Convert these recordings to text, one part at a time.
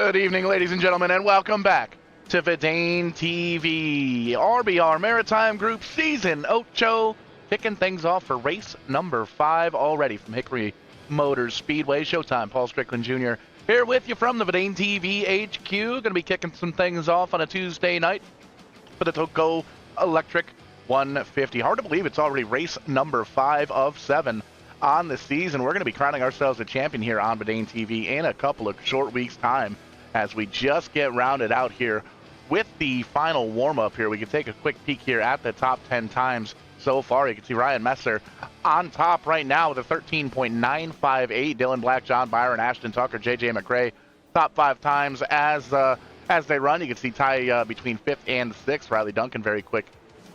Good evening, ladies and gentlemen, and welcome back to VidaneTV. RBR Maritime Group Season 8, kicking things off for race number 5 already from Hickory Motors Speedway. Showtime, Paul Strickland Jr. here with you from the VidaneTV HQ. Going to be kicking some things off on a Tuesday night for the Tulco Electric 150. Hard to believe it's already race number 5 of 7 on the season. We're going to be crowning ourselves a champion here on VidaneTV in a couple of short weeks' time as we just get rounded out here with the final warm-up here. We can take a quick peek here at the top 10 times so far. You can see Ryan Messer on top right now with a 13.958. Dylan Black, John Byron, Ashton Tucker, JJ McRae, top 5 times as they run. You can see tie between 5th and 6th. Riley Duncan very quick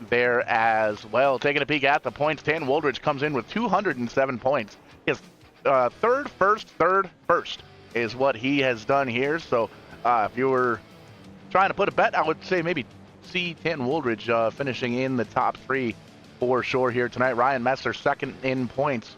there as well. Taking a peek at the points, Dan Woldridge comes in with 207 points. His third, first is what he has done here. So if you were trying to put a bet, I would say maybe see Dan Woldridge finishing in the top 3 for sure here tonight. Ryan Messer second in points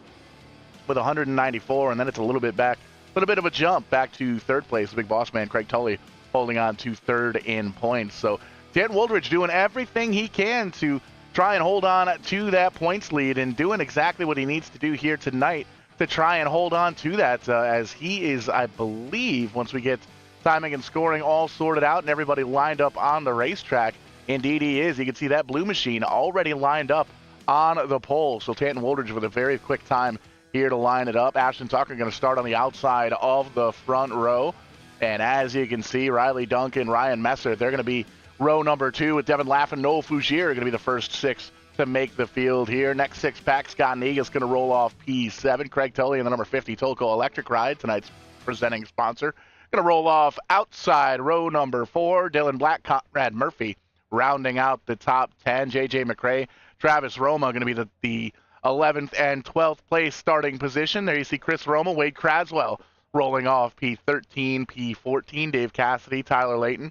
with 194, and then it's a little bit of a jump back to 3rd place. The big boss man Craig Tully holding on to 3rd in points. So Dan Woldridge doing everything he can to try and hold on to that points lead and doing exactly what he needs to do here tonight to try and hold on to that as he is, I believe, once we get timing and scoring all sorted out and everybody lined up on the racetrack, indeed he is. You can see that blue machine already lined up on the pole. So Tanton Woldridge with a very quick time here to line it up. Ashton Tucker going to start on the outside of the front row. And as you can see, Riley Duncan, Ryan Messer, they're going to be row number 2 with Devin Laffin, Noel Fougier are going to be the first 6 to make the field here. Next 6-pack, Scott Negus going to roll off P7. Craig Tully in the number 50 Tulco Electric Ride, tonight's presenting sponsor, going to roll off outside row number 4. Dylan Black, Conrad Murphy rounding out the top 10. JJ McRae, Travis Roma going to be the 11th and 12th place starting position. There you see Chris Roma, Wade Craswell rolling off P13, P14. Dave Cassidy, Tyler Layton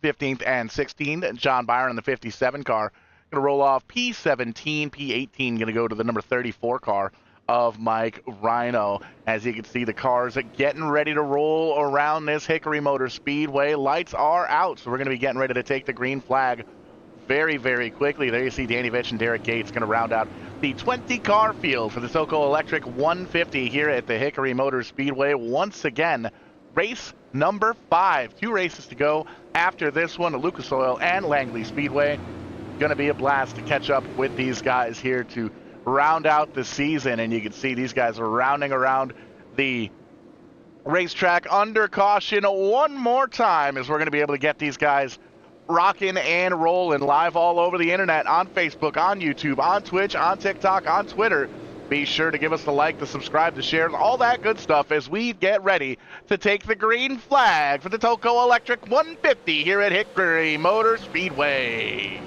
15th and 16th. John Byron in the 57 car going to roll off P17, P18 going to go to the number 34 car of Mike Rhino. As you can see, the cars are getting ready to roll around this Hickory Motor Speedway. Lights are out, so we're going to be getting ready to take the green flag very, very quickly. There you see Danny Vitch and Derek Gates going to round out the 20-car field for the Tulco Electric 150 here at the Hickory Motor Speedway. Once again, race number 5. 2 races to go after this one at Lucas Oil and Langley Speedway. Going to be a blast to catch up with these guys here to round out the season. And you can see these guys are rounding around the racetrack under caution one more time as we're going to be able to get these guys rocking and rolling live all over the internet, on Facebook, on YouTube, on Twitch, on TikTok, on Twitter. Be sure to give us the like, the subscribe, the share, all that good stuff as we get ready to take the green flag for the Tulco Electric 150 here at Hickory Motor Speedway.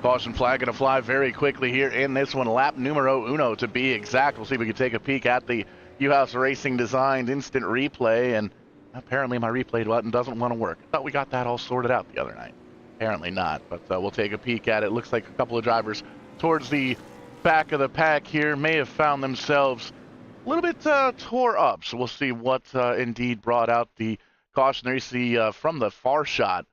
Caution flag going to fly very quickly here in this one. Lap numero 1 to be exact. We'll see if we can take a peek at the U-House Racing designed instant replay. And apparently my replay button doesn't want to work. I thought we got that all sorted out the other night. Apparently not, but we'll take a peek at it. Looks like a couple of drivers towards the back of the pack here may have found themselves a little bit tore up. So we'll see what indeed brought out the caution. There you see from the far shot,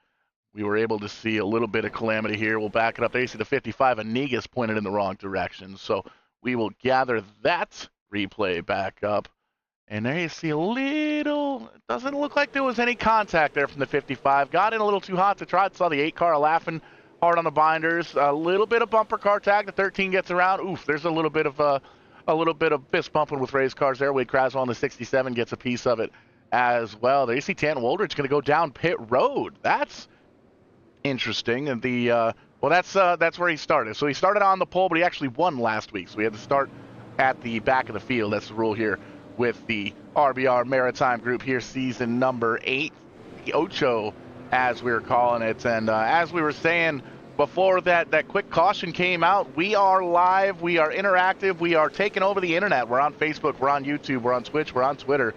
we were able to see a little bit of calamity here. We'll back it up. There you see the 55, Anigas pointed in the wrong direction. So we will gather that replay back up. And there you see a little, it doesn't look like there was any contact there from the 55. Got in a little too hot to try. Saw the 8 car laughing hard on the binders. A little bit of bumper car tag. The 13 gets around. Oof, there's a little bit of fist bumping with race cars there. Wade Craswell on the 67 gets a piece of it as well. There you see Tanton Woldridge going to go down pit road. That's interesting. And well, that's where he started. So he started on the pole, but he actually won last week. So we had to start at the back of the field. That's the rule here with the RBR Maritime Group here, season number 8, the Ocho, as we were calling it. And as we were saying before that quick caution came out, we are live, we are interactive, we are taking over the internet. We're on Facebook, we're on YouTube, we're on Twitch, we're on Twitter.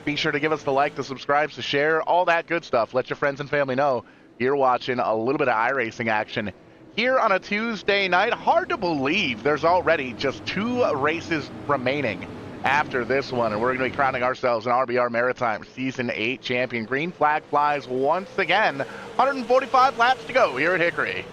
Be sure to give us the like, the subscribe, the share, all that good stuff. Let your friends and family know you're watching a little bit of iRacing action here on a Tuesday night. Hard to believe there's already just 2 races remaining after this one, and we're going to be crowning ourselves an RBR Maritime Season 8 champion. Green flag flies once again. 145 laps to go here at Hickory.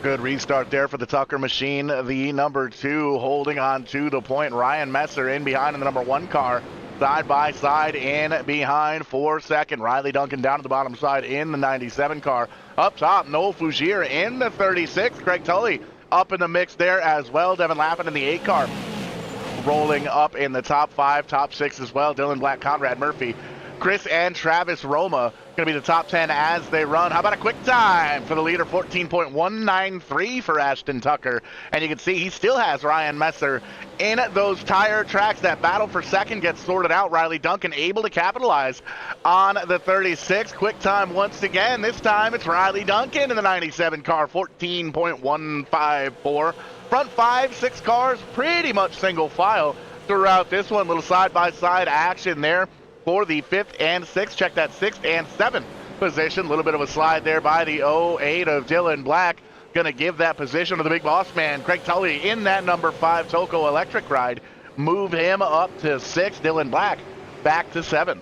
Good restart there for the Tucker machine. The number 2 holding on to the point. Ryan Messer in behind in the number 1 car. Side by side in behind for second. Riley Duncan down to the bottom side in the 97 car. Up top, Noel Fougier in the 36. Craig Tully up in the mix there as well. Devin Lappin in the 8 car. Rolling up in the top 5, top 6 as well. Dylan Black, Conrad Murphy, Chris and Travis Roma going to be the top 10 as they run. How about a quick time for the leader? 14.193 for Ashton Tucker. And you can see he still has Ryan Messer in those tire tracks. That battle for second gets sorted out. Riley Duncan able to capitalize on the 36. Quick time once again. This time it's Riley Duncan in the 97 car. 14.154. Front 5, 6 cars, pretty much single file throughout this one. Little side-by-side action there for the 5th and 6th. Check that 6th and 7th position. A little bit of a slide there by the 08 of Dylan Black. Going to give that position to the big boss man, Craig Tully, in that number 5 Tulco electric ride. Move him up to 6. Dylan Black back to 7.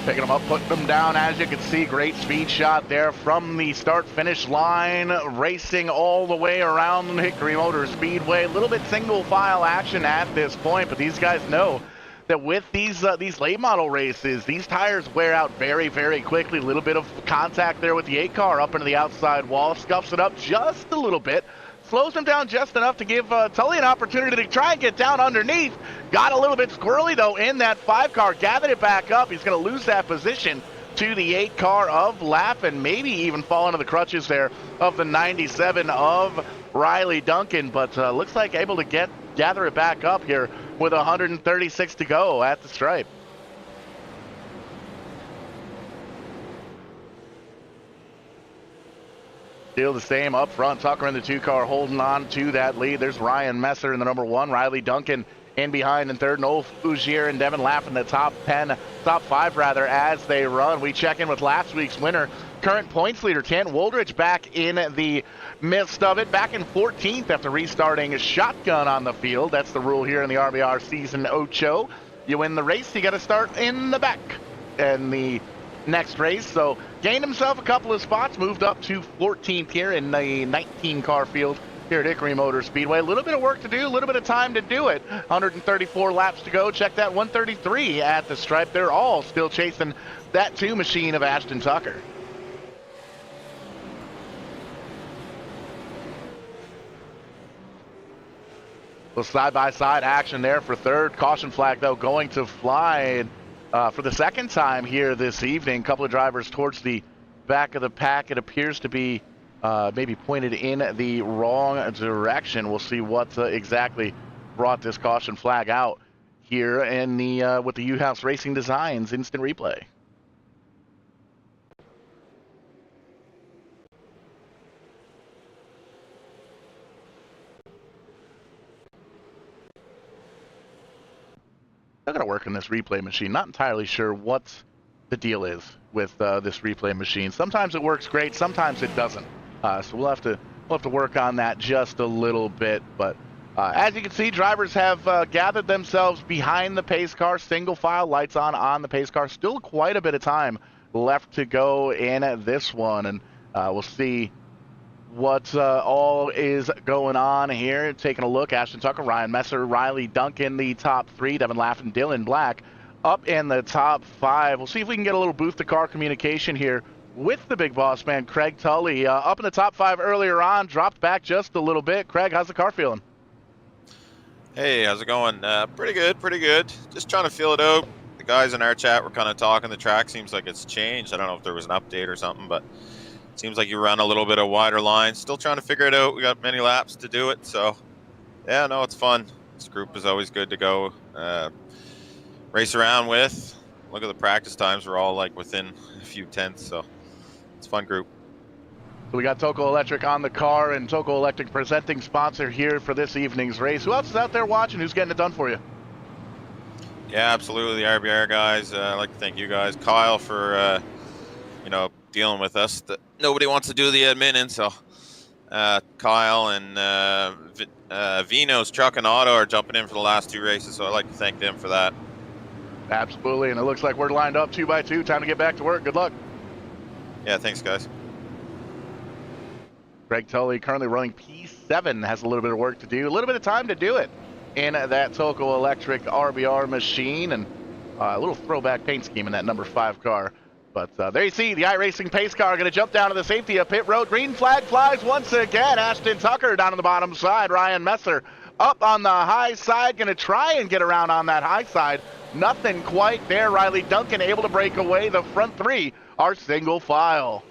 Picking them up, putting them down, as you can see. Great speed shot there from the start-finish line, racing all the way around Hickory Motor Speedway. A little bit single-file action at this point, but these guys know that with these late model races, these tires wear out very, very quickly. A little bit of contact there with the 8 car up into the outside wall, scuffs it up just a little bit. Slows him down just enough to give Tully an opportunity to try and get down underneath. Got a little bit squirrely, though, in that 5 car. Gathered it back up. He's going to lose that position to the 8 car of Lapp, and maybe even fall into the crutches there of the 97 of Riley Duncan. But looks like able to gather it back up here with 136 to go at the stripe. Still the same up front. Tucker in the 2 car holding on to that lead. There's Ryan Messer in the number 1. Riley Duncan in behind in 3rd. Noel Fougier and Devin Lapp in the top 5 rather, as they run. We check in with last week's winner, current points leader Canton Woldridge, back in the midst of it. Back in 14th after restarting a shotgun on the field. That's the rule here in the RBR Season 8. You win the race, you got to start in the back in the next race. So gained himself a couple of spots, moved up to 14th here in the 19 car field here at Hickory Motor Speedway. A little bit of work to do, a little bit of time to do it. 134 laps to go. Check that 133 at the stripe. They're all still chasing that 2 machine of Ashton Tucker. Little side-by-side action there for 3rd. Caution flag, though, going to fly for the 2nd time here this evening. A couple of drivers towards the back of the pack. It appears to be maybe pointed in the wrong direction. We'll see what exactly brought this caution flag out here in the with the U-House Racing Designs instant replay. I gotta work on this replay machine. Not entirely sure what the deal is with this replay machine. Sometimes it works great, sometimes it doesn't. So we'll have to work on that just a little bit. But as you can see, drivers have gathered themselves behind the pace car. Single file, lights on the pace car. Still quite a bit of time left to go in this one, and we'll see what all is going on here. Taking a look, Ashton Tucker, Ryan Messer, Riley Duncan, the top 3, Devin Lapp, Dylan Black up in the top 5. We'll see if we can get a little booth-to-car communication here with the big boss man, Craig Tully. Up in the top 5 earlier on, dropped back just a little bit. Craig, how's the car feeling? Hey, how's it going? Pretty good, pretty good. Just trying to feel it out. The guys in our chat were kind of talking. The track seems like it's changed. I don't know if there was an update or something, but Seems like you run a little bit of wider line. Still trying to figure it out. We got many laps to do it, so yeah, no, it's fun. This group is always good to go race around with. Look at the practice times; we're all like within a few tenths, so it's a fun group. So we got Tulco Electric on the car, and Tulco Electric presenting sponsor here for this evening's race. Who else is out there watching? Who's getting it done for you? Yeah, absolutely. The RBR guys. I'd like to thank you guys, Kyle, for dealing with us. Nobody wants to do the admin, so Kyle and Vino's Truck and Auto are jumping in for the last 2 races, so I'd like to thank them for that. Absolutely, and it looks like we're lined up 2 by 2. Time to get back to work. Good luck. Yeah, thanks, guys. Greg Tully currently running P7, has a little bit of work to do, a little bit of time to do it in that Tulco Electric RBR machine, and a little throwback paint scheme in that number 5 car. But there you see the iRacing pace car going to jump down to the safety of pit road. Green flag flies once again. Ashton Tucker down on the bottom side. Ryan Messer up on the high side, going to try and get around on that high side. Nothing quite there. Riley Duncan able to break away. The front 3 are single file.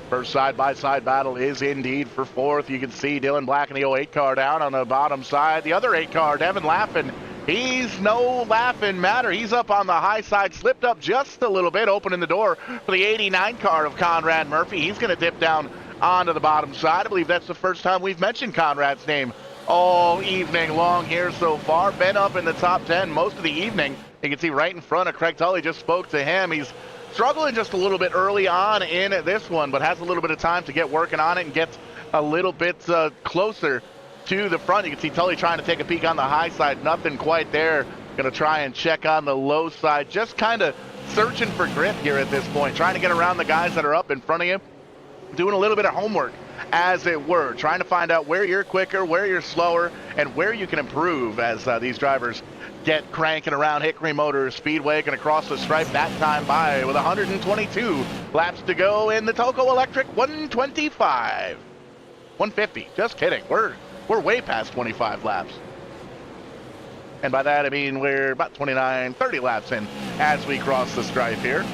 First side-by-side battle is indeed for 4th. You can see Dylan Black in the 08 car down on the bottom side. The other 8 car, Devin Laffin, he's no laughing matter. He's up on the high side, slipped up just a little bit, opening the door for the 89 car of Conrad Murphy. He's going to dip down onto the bottom side. I believe that's the first time we've mentioned Conrad's name all evening long here so far. Been up in the top 10 most of the evening. You can see right in front of Craig Tully, just spoke to him. He's struggling just a little bit early on in this one, but has a little bit of time to get working on it and get a little bit closer to the front. You can see Tully trying to take a peek on the high side. Nothing quite there. Going to try and check on the low side. Just kind of searching for grip here at this point. Trying to get around the guys that are up in front of you. Doing a little bit of homework, as it were. Trying to find out where you're quicker, where you're slower, and where you can improve as these drivers get cranking around Hickory Motor Speedway. Going to cross the stripe that time by with 122 laps to go in the Tulco Electric 125. 150, just kidding. We're way past 25 laps. And by that, I mean we're about 29, 30 laps in as we cross the stripe here.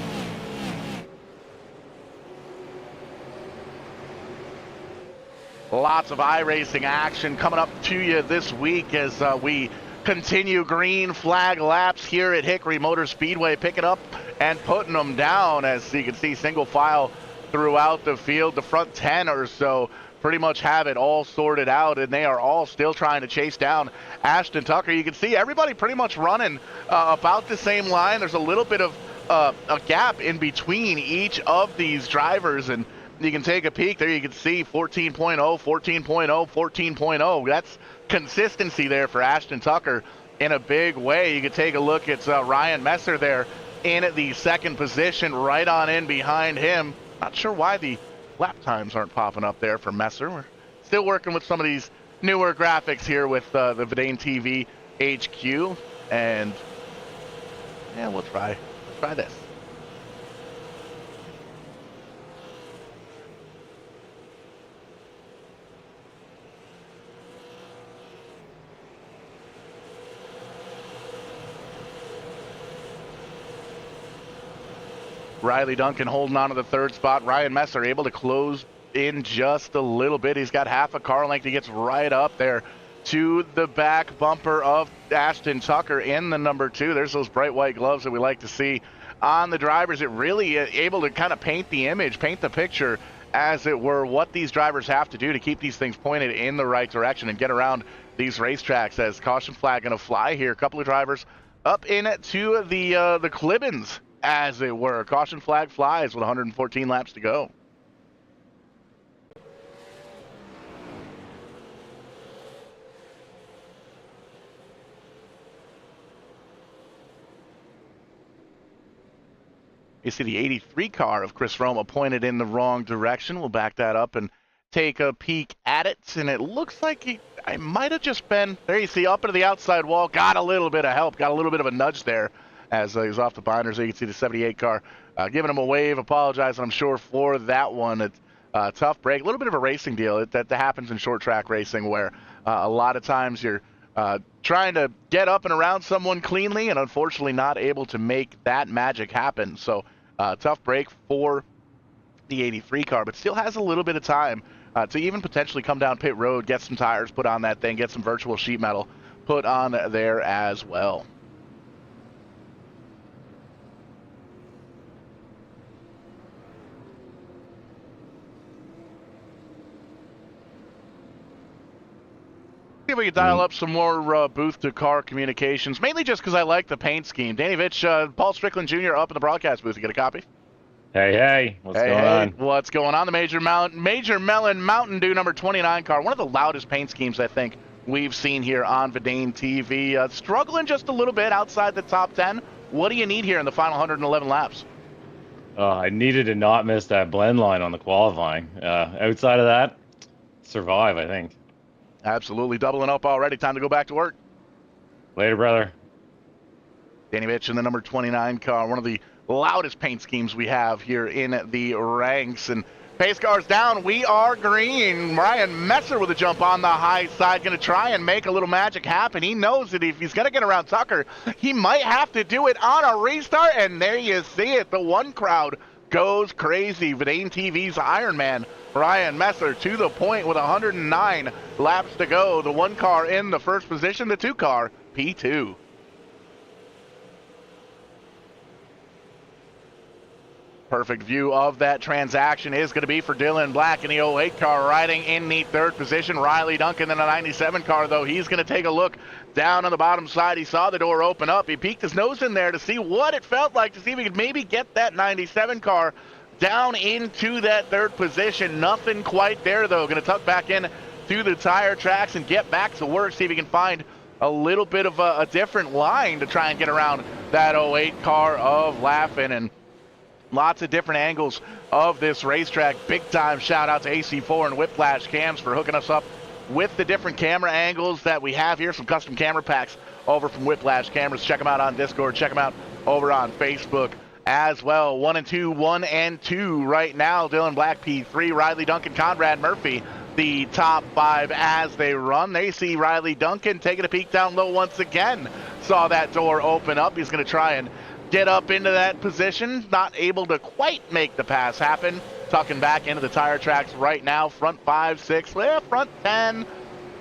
Lots of iRacing action coming up to you this week as we continue green flag laps here at Hickory Motor Speedway, picking up and putting them down. As you can see, single file throughout the field. The front 10 or so pretty much have it all sorted out, and they are all still trying to chase down Ashton Tucker. You can see everybody pretty much running about the same line. There's a little bit of a gap in between each of these drivers, and you can take a peek there. You can see 14.0, 14.0, 14.0. That's consistency there for Ashton Tucker in a big way. You can take a look at Ryan Messer there in the second position, right on in behind him. Not sure why the lap times aren't popping up there for Messer. We're still working with some of these newer graphics here with the VidaneTV HQ, and yeah, we'll try this. Riley Duncan holding on to the 3rd spot. Ryan Messer able to close in just a little bit. He's got half a car length. He gets right up there to the back bumper of Ashton Tucker in the number 2. There's those bright white gloves that we like to see on the drivers. It really able to kind of paint the image, paint the picture, as it were, what these drivers have to do to keep these things pointed in the right direction and get around these racetracks. As caution flag going to fly here. A couple of drivers up into the Clibbins, as it were. Caution flag flies with 114 laps to go. You see the 83 car of Chris Roma pointed in the wrong direction. We'll back that up and take a peek at it. And it looks like I might have just been, there you see, up into the outside wall. Got a little bit of help, got a little bit of a nudge there as he was off the binders. You can see the 78 car giving him a wave, apologizing, I'm sure, for that one. It's a tough break, a little bit of a racing deal that happens in short track racing, where a lot of times you're trying to get up and around someone cleanly and unfortunately not able to make that magic happen. So Tough break for the 83 car, but still has a little bit of time to even potentially come down pit road, get some tires put on that thing, get some virtual sheet metal put on there as well. See if we can dial up some more booth-to-car communications, mainly just because I like the paint scheme. Danny Vitch, Paul Strickland Jr. up in the broadcast booth. You get a copy? Hey, what's going on? What's going on? The Major Melon Mountain Dew number 29 car, one of the loudest paint schemes I think we've seen here on VidaneTV. Struggling just a little bit outside the top 10. What do you need here in the final 111 laps? I needed to not miss that blend line on the qualifying. Outside of that, survive, I think. Absolutely doubling up already. Time to go back to work. Later, brother. Danny Vitch in the number 29 car, one of the loudest paint schemes we have here in the ranks. And pace cars down, we are green. Ryan Messer with a jump on the high side, going to try and make a little magic happen. He knows that if he's going to get around Tucker, he might have to do it on a restart, and there you see it. The one crowd goes crazy. VidaneTV's Iron Man, Ryan Messer, to the point with 109 laps to go. The one car in the first position, the two car, P2. Perfect view of that transaction is going to be for Dylan Black in the 08 car, riding in the third position. Riley Duncan in the 97 car, though. He's going to take a look down on the bottom side. He saw the door open up. He peeked his nose in there to see what it felt like, to see if he could maybe get that 97 car down into that third position. Nothing quite there, though. Going to tuck back in through the tire tracks and get back to work, see if he can find a little bit of a different line to try and get around that 08 car of Laffin. And lots of different angles of this racetrack. Big time shout out to AC4 and Whiplash Cams for hooking us up with the different camera angles that we have here. Some custom camera packs over from Whiplash Cameras. Check them out on Discord. Check them out over on Facebook as well. 1 and 2 right now. Dylan Black P3, Riley Duncan, Conrad Murphy, the top 5 as they run. They see Riley Duncan taking a peek down low once again. Saw that door open up. He's going to try and get up into that position, not able to quite make the pass happen. Tucking back into the tire tracks right now. Front 5, 6, front 10,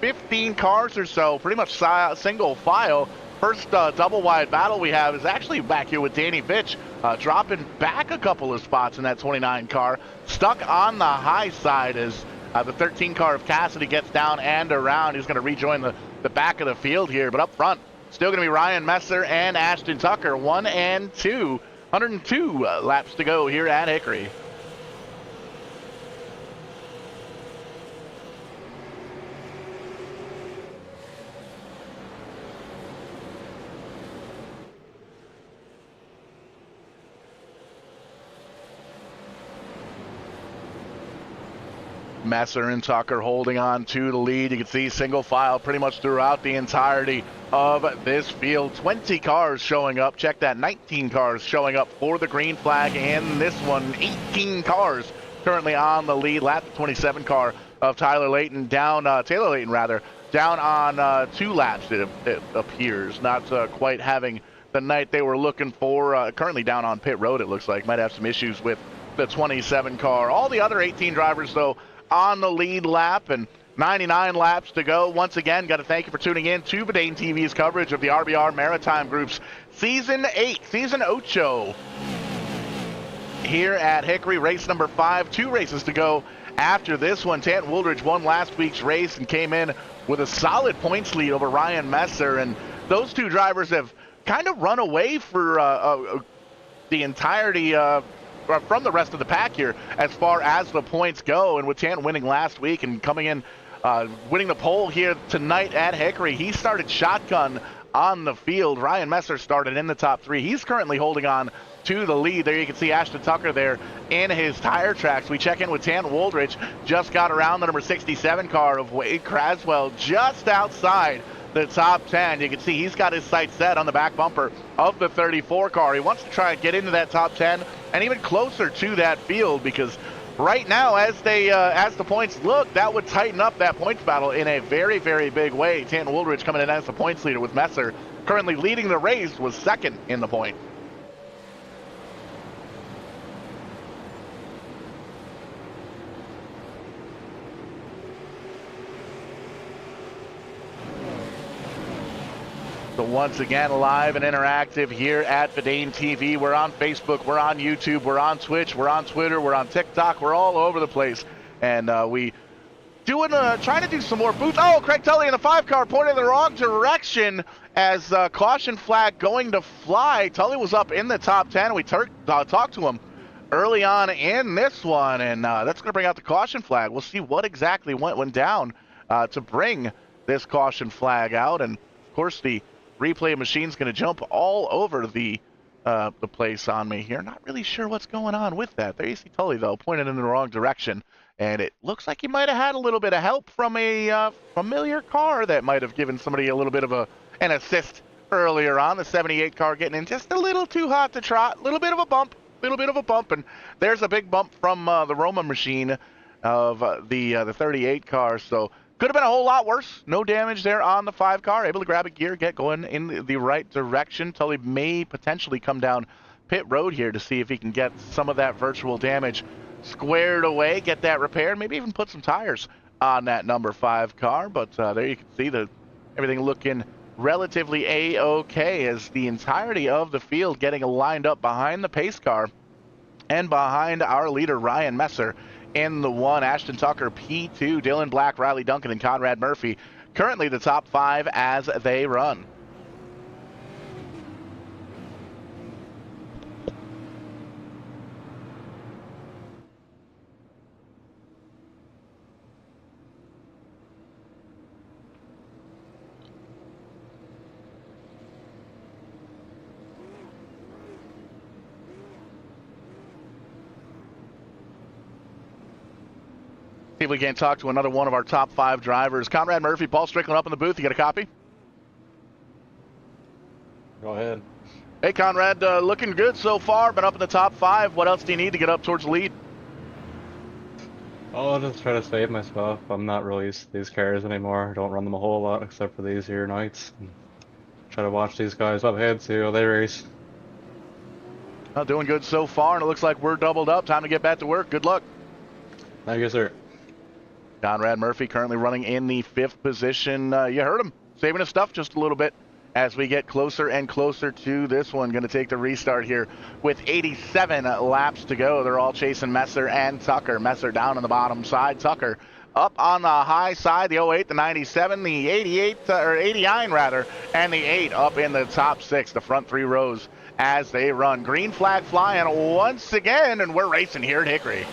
15 cars or so. Pretty much single file. First double wide battle we have is actually back here with Danny Vitch, dropping back a couple of spots in that 29 car. Stuck on the high side as the 13 car of Cassidy gets down and around. He's going to rejoin the back of the field here, but up front, still going to be Ryan Messer and Ashton Tucker, 1 and 2. 102 laps to go here at Hickory. Messer and Tucker holding on to the lead. You can see single file pretty much throughout the entirety of this field. 20 cars showing up. Check that, 19 cars showing up for the green flag in this one. 18 cars currently on the lead. Lap 27 car of Taylor Layton down on 2 laps, it appears. Not quite having the night they were looking for. Currently down on pit road, it looks like. Might have some issues with the 27 car. All the other 18 drivers, though, on the lead lap, and 99 laps to go. Once again, got to thank you for tuning in to VidaneTV's coverage of the RBR Maritime Group's Season 8, Season 8 here at Hickory, race number 5. 2 races to go after this one. Tant Wooldridge won last week's race and came in with a solid points lead over Ryan Messer, and those 2 drivers have kind of run away for the entirety from the rest of the pack here as far as the points go. And with Tant winning last week and coming in winning the pole here tonight at Hickory, he started shotgun on the field. Ryan Messer started in the top 3. He's currently holding on to the lead. There you can see Ashton Tucker there in his tire tracks. We check in with Tant Wooldridge. Just got around the number 67 car of Wade Craswell, just outside the top 10. You can see he's got his sights set on the back bumper of the 34 car. He wants to try and get into that top 10 and even closer to that field, because right now, as the points look, that would tighten up that points battle in a very, very big way. Tant Wooldridge coming in as the points leader, with Messer currently leading the race, was second in the point. So once again, live and interactive here at VidaneTV. We're on Facebook, we're on YouTube, we're on Twitch, we're on Twitter, we're on TikTok, we're all over the place. And we trying to do some more boots. Oh, Craig Tully in the 5 car pointed in the wrong direction as caution flag going to fly. Tully was up in the top 10. We talked to him early on in this one, and that's going to bring out the caution flag. We'll see what exactly went down to bring this caution flag out. And of course, the replay machine's going to jump all over the place on me here. Not really sure what's going on with that. There you see Tully, though, pointed in the wrong direction. And it looks like he might have had a little bit of help from a familiar car that might have given somebody a little bit of an assist earlier on. The 78 car getting in just a little too hot to trot. A little bit of a bump. And there's a big bump from the Roma machine of the 38 car. So could have been a whole lot worse. No damage there on the 5 car. Able to grab a gear, get going in the right direction. Tully may potentially come down pit road here to see if he can get some of that virtual damage squared away, get that repaired, maybe even put some tires on that number 5 car. But there you can see everything looking relatively a-okay as the entirety of the field getting lined up behind the pace car and behind our leader Ryan Messer in the 1. Ashton Tucker P2, Dylan Black, Riley Duncan, and Conrad Murphy currently the top 5 as they run. See if we can't talk to another one of our top 5 drivers. Conrad Murphy, Paul Strickland up in the booth. You got a copy? Go ahead. Hey, Conrad, looking good so far. Been up in the top 5. What else do you need to get up towards the lead? I'll just try to save myself. I'm not really used to these cars anymore. I don't run them a whole lot except for these here nights. Try to watch these guys up ahead, see how they race. Well, doing good so far, and it looks like we're doubled up. Time to get back to work. Good luck. Thank you, sir. Conrad Murphy currently running in the 5th position. You heard him saving his stuff just a little bit as we get closer and closer to this one. Going to take the restart here with 87 laps to go. They're all chasing Messer and Tucker. Messer down on the bottom side. Tucker up on the high side. The 08, the 97, the 88, or 89 rather, and the 8 up in the top 6. The front 3 rows as they run. Green flag flying once again, and we're racing here at Hickory.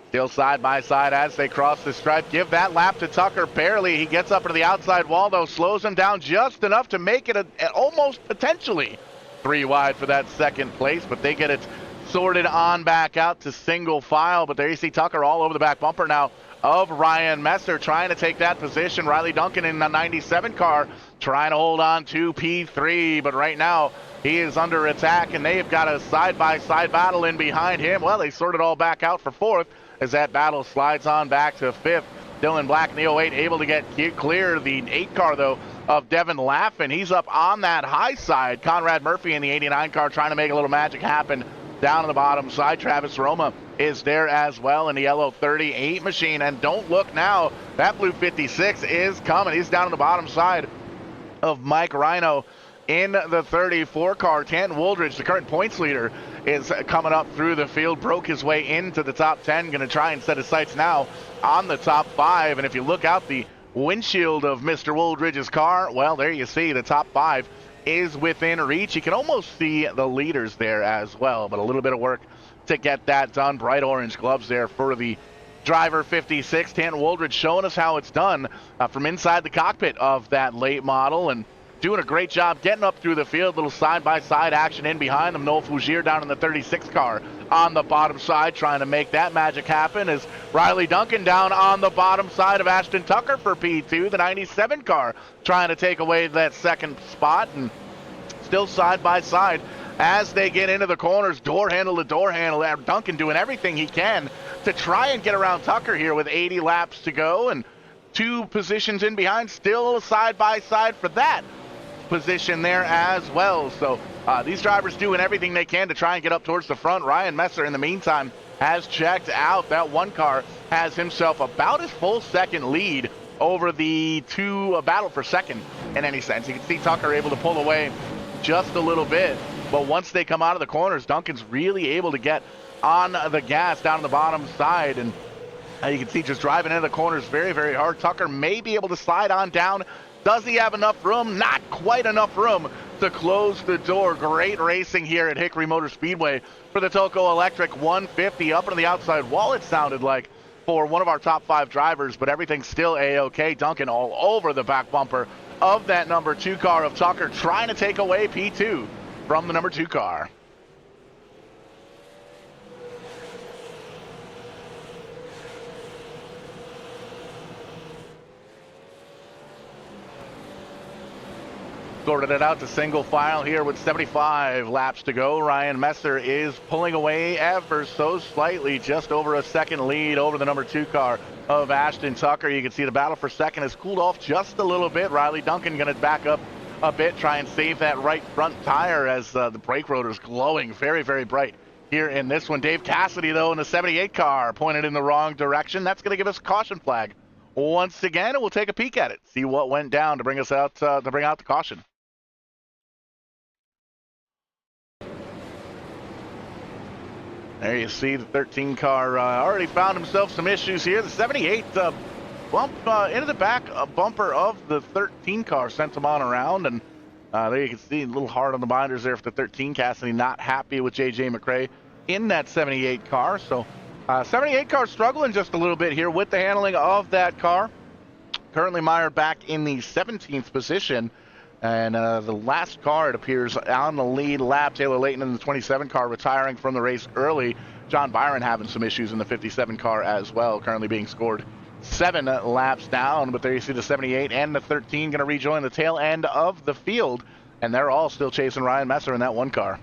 Still side by side as they cross the stripe. Give that lap to Tucker barely. He gets up to the outside wall, though, slows him down just enough to make it almost potentially 3 wide for that 2nd place, but they get it sorted on back out to single file. But there you see Tucker all over the back bumper now of Ryan Messer trying to take that position. Riley Duncan in the 97 car trying to hold on to P3, but right now he is under attack, and they've got a side-by-side battle in behind him. Well, they sort it all back out for 4th. As that battle slides on back to 5th. Dylan Black in the 08 able to get clear. The 8 car, though, of Devin Laffin. He's up on that high side. Conrad Murphy in the 89 car trying to make a little magic happen down on the bottom side. Travis Roma is there as well in the yellow 38 machine. And don't look now, that blue 56 is coming. He's down on the bottom side of Mike Rhino in the 34 car. Tanton Wooldridge, the current points leader, is coming up through the field, broke his way into the top 10. Going to try and set his sights now on the top 5. And if you look out the windshield of Mr. Wooldridge's car, well, there you see the top 5 is within reach. You can almost see the leaders there as well, but a little bit of work to get that done. Bright orange gloves there for the driver 56. Tanton Wooldridge showing us how it's done from inside the cockpit of that late model, and doing a great job getting up through the field. Little side-by-side action in behind them. Noel Fougier down in the 36 car on the bottom side trying to make that magic happen as Riley Duncan down on the bottom side of Ashton Tucker for P2. The 97 car trying to take away that 2nd spot, and still side-by-side as they get into the corners, door handle to door handle. Duncan doing everything he can to try and get around Tucker here with 80 laps to go, and 2 positions in behind, still side-by-side for that position there as well. So these drivers doing everything they can to try and get up towards the front. Ryan Messer in the meantime has checked out. That 1 car has himself about his full second lead over the two battle for second in any sense. You can see Tucker able to pull away just a little bit, but once they come out of the corners, Duncan's really able to get on the gas down the bottom side, and you can see just driving into the corners very, very hard. Tucker may be able to slide on down. Does he have enough room? Not quite enough room to close the door. Great racing here at Hickory Motor Speedway for the Tulco Electric 150 up into the outside wall, it sounded like, for one of our top 5 drivers, but everything's still A-OK. Duncan all over the back bumper of that number 2 car of Tucker, trying to take away P2 from the number 2 car. Sorted it out to single file here with 75 laps to go. Ryan Messer is pulling away ever so slightly, just over a second lead over the number 2 car of Ashton Tucker. You can see the battle for second has cooled off just a little bit. Riley Duncan going to back up a bit, try and save that right front tire as the brake rotor is glowing very, very bright here in this one. Dave Cassidy, though, in the 78 car, pointed in the wrong direction. That's going to give us a caution flag once again, and we'll take a peek at it, see what went down to bring us out to bring out the caution. There you see the 13 car already found himself some issues here. The 78 bump into the back bumper of the 13 car sent him on around, and there you can see a little hard on the binders there for the 13. Cassidy not happy with JJ McRae in that 78 car. So 78 car struggling just a little bit here with the handling of that car. Currently mired back in the 17th position. And the last car, it appears, on the lead lap, Taylor Layton in the 27 car retiring from the race early. John Byron having some issues in the 57 car as well, currently being scored 7 laps down. But there you see the 78 and the 13 going to rejoin the tail end of the field, and they're all still chasing Ryan Messer in that 1 car.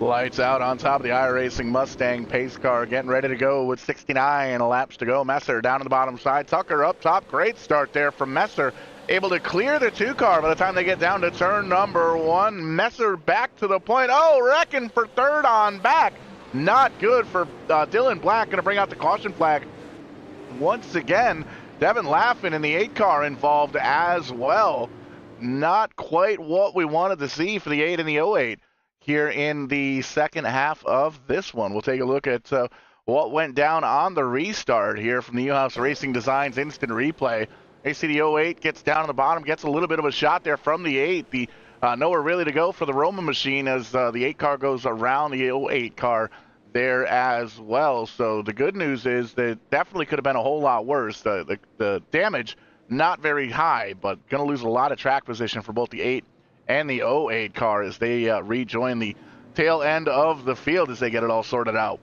Lights out on top of the iRacing Mustang pace car, getting ready to go with 69 laps to go. Messer down to the bottom side. Tucker up top. Great start there from Messer. Able to clear the 2 car by the time they get down to turn number 1. Messer back to the point. Oh, wrecking for third on back. Not good for Dylan Black. Going to bring out the caution flag once again. Devin Laffin in the 8 car involved as well. Not quite what we wanted to see for the 8 and the 08. Here in the second half of this one. We'll take a look at what went down on the restart here from the Newhouse Racing Designs instant replay. ACD 08 gets down on the bottom, gets a little bit of a shot there from the 8. The nowhere really to go for the Roman machine as the 8 car goes around the 08 car there as well. So the good news is that it definitely could have been a whole lot worse. The damage not very high, but going to lose a lot of track position for both the 8 and the 08 car as they rejoin the tail end of the field as they get it all sorted out.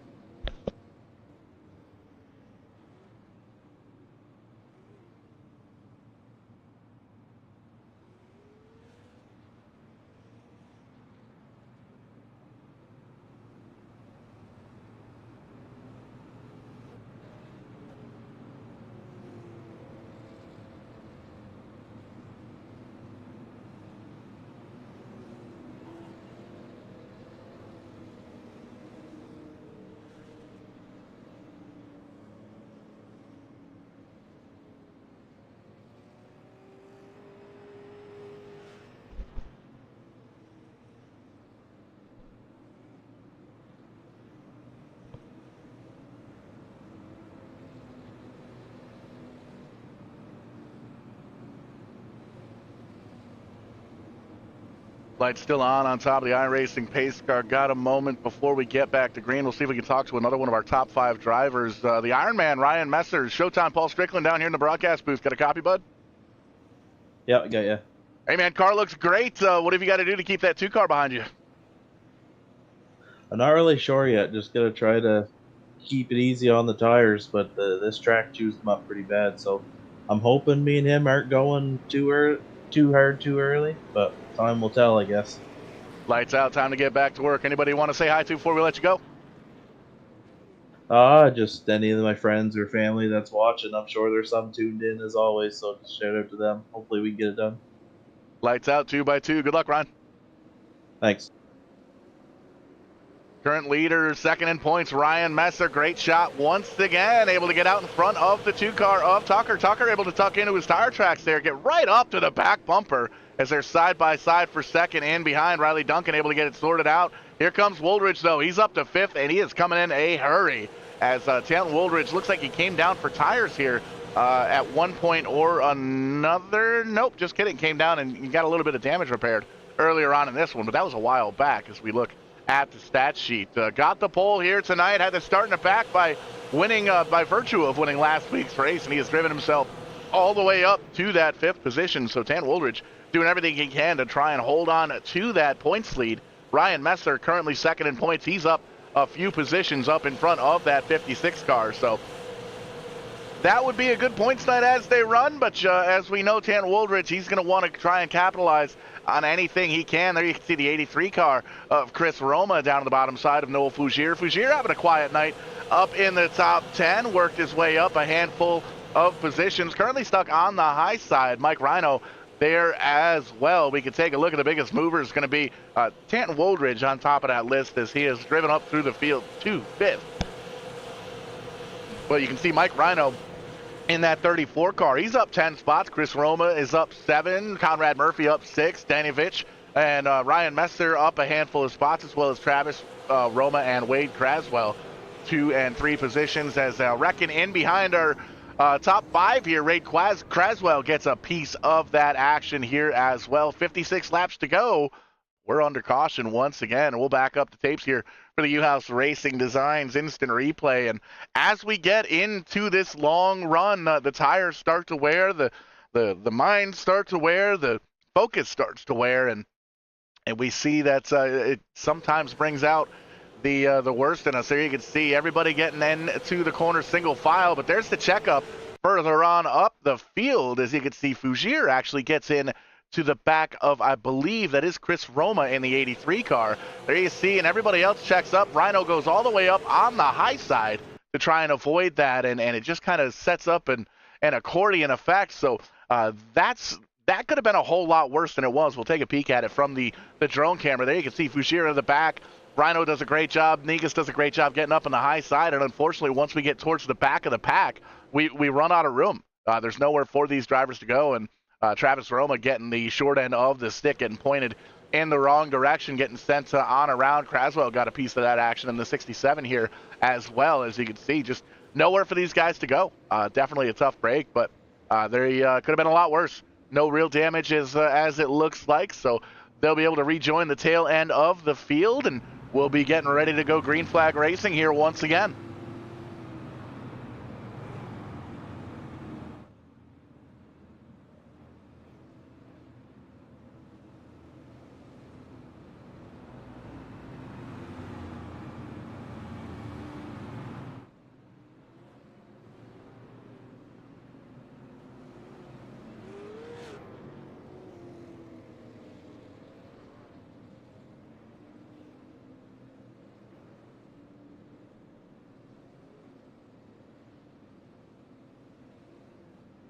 Lights still on top of the iRacing pace car. Got a moment before we get back to green. We'll see if we can talk to another one of our top 5 drivers. The Ironman, Ryan Messer. Showtime, Paul Strickland down here in the broadcast booth. Got a copy, bud? Yeah, I got you. Hey, man, car looks great. What have you got to do to keep that 2 car behind you? I'm not really sure yet. Just gonna try to keep it easy on the tires, but this track chews them up pretty bad. So I'm hoping me and him aren't going too hard too early, but time will tell, I guess. Lights out. Time to get back to work. Anybody want to say hi to before we let you go? Just any of my friends or family that's watching. I'm sure there's some tuned in as always, so just shout out to them. Hopefully we can get it done. Lights out. 2 by 2. Good luck, Ryan. Thanks. Current leader, second in points, Ryan Messer. Great shot once again, able to get out in front of the 2 car of Tucker. Tucker able to tuck into his tire tracks there, get right up to the back bumper as they're side by side for second and behind. Riley Duncan able to get it sorted out. Here comes Woolridge though. He's up to 5th and he is coming in a hurry as Tanton Woolridge looks like he came down for tires here at one point or another. Nope, just kidding. Came down and he got a little bit of damage repaired earlier on in this one, but that was a while back as we look at the stat sheet. Got the pole here tonight, had to start in the back by winning, by virtue of winning last week's race, and he has driven himself all the way up to that 5th position. So Tan Woolridge doing everything he can to try and hold on to that points lead. Ryan Messer currently second in points. He's up a few positions up in front of that 56 car. So that would be a good points night as they run, but as we know, Tan Woolridge, he's going to want to try and capitalize on anything he can. There you can see the 83 car of Chris Roma down on the bottom side of Noel Fougier. Fougier having a quiet night up in the top 10, worked his way up a handful of positions. Currently stuck on the high side. Mike Rhino there as well. We can take a look at the biggest mover is going to be Tanton Woolridge on top of that list as he has driven up through the field to 5th. Well, you can see Mike Rhino in that 34 car. He's up 10 spots. Chris Roma is up 7. Conrad Murphy up 6. Danny Vitch and Ryan Messer up a handful of spots, as well as Travis Roma and Wade Craswell 2 and 3 positions. As wrecking in behind our top 5 here, Wade Craswell gets a piece of that action here as well. 56 laps to go. We're under caution once again. We'll back up the tapes here for the U-House Racing Designs instant replay. And as we get into this long run, the tires start to wear, the minds start to wear, the focus starts to wear, and we see that it sometimes brings out the worst in us. There you can see everybody getting into the corner single file, but there's the checkup further on up the field. As you can see, Fougier actually gets in to the back of, I believe, that is Chris Roma in the 83 car. There you see, and everybody else checks up. Rhino goes all the way up on the high side to try and avoid that, and it just kind of sets up an accordion effect. So that could have been a whole lot worse than it was. We'll take a peek at it from the drone camera. There you can see Fougier in the back. Rhino does a great job. Negus does a great job getting up on the high side, and unfortunately, once we get towards the back of the pack, we run out of room. There's nowhere for these drivers to go, and Travis Roma getting the short end of the stick, getting pointed in the wrong direction, getting sent on around. Craswell got a piece of that action in the 67 here as well. As you can see, just nowhere for these guys to go. Definitely a tough break, but there could have been a lot worse. No real damage as it looks like, so they'll be able to rejoin the tail end of the field, and we'll be getting ready to go green flag racing here once again.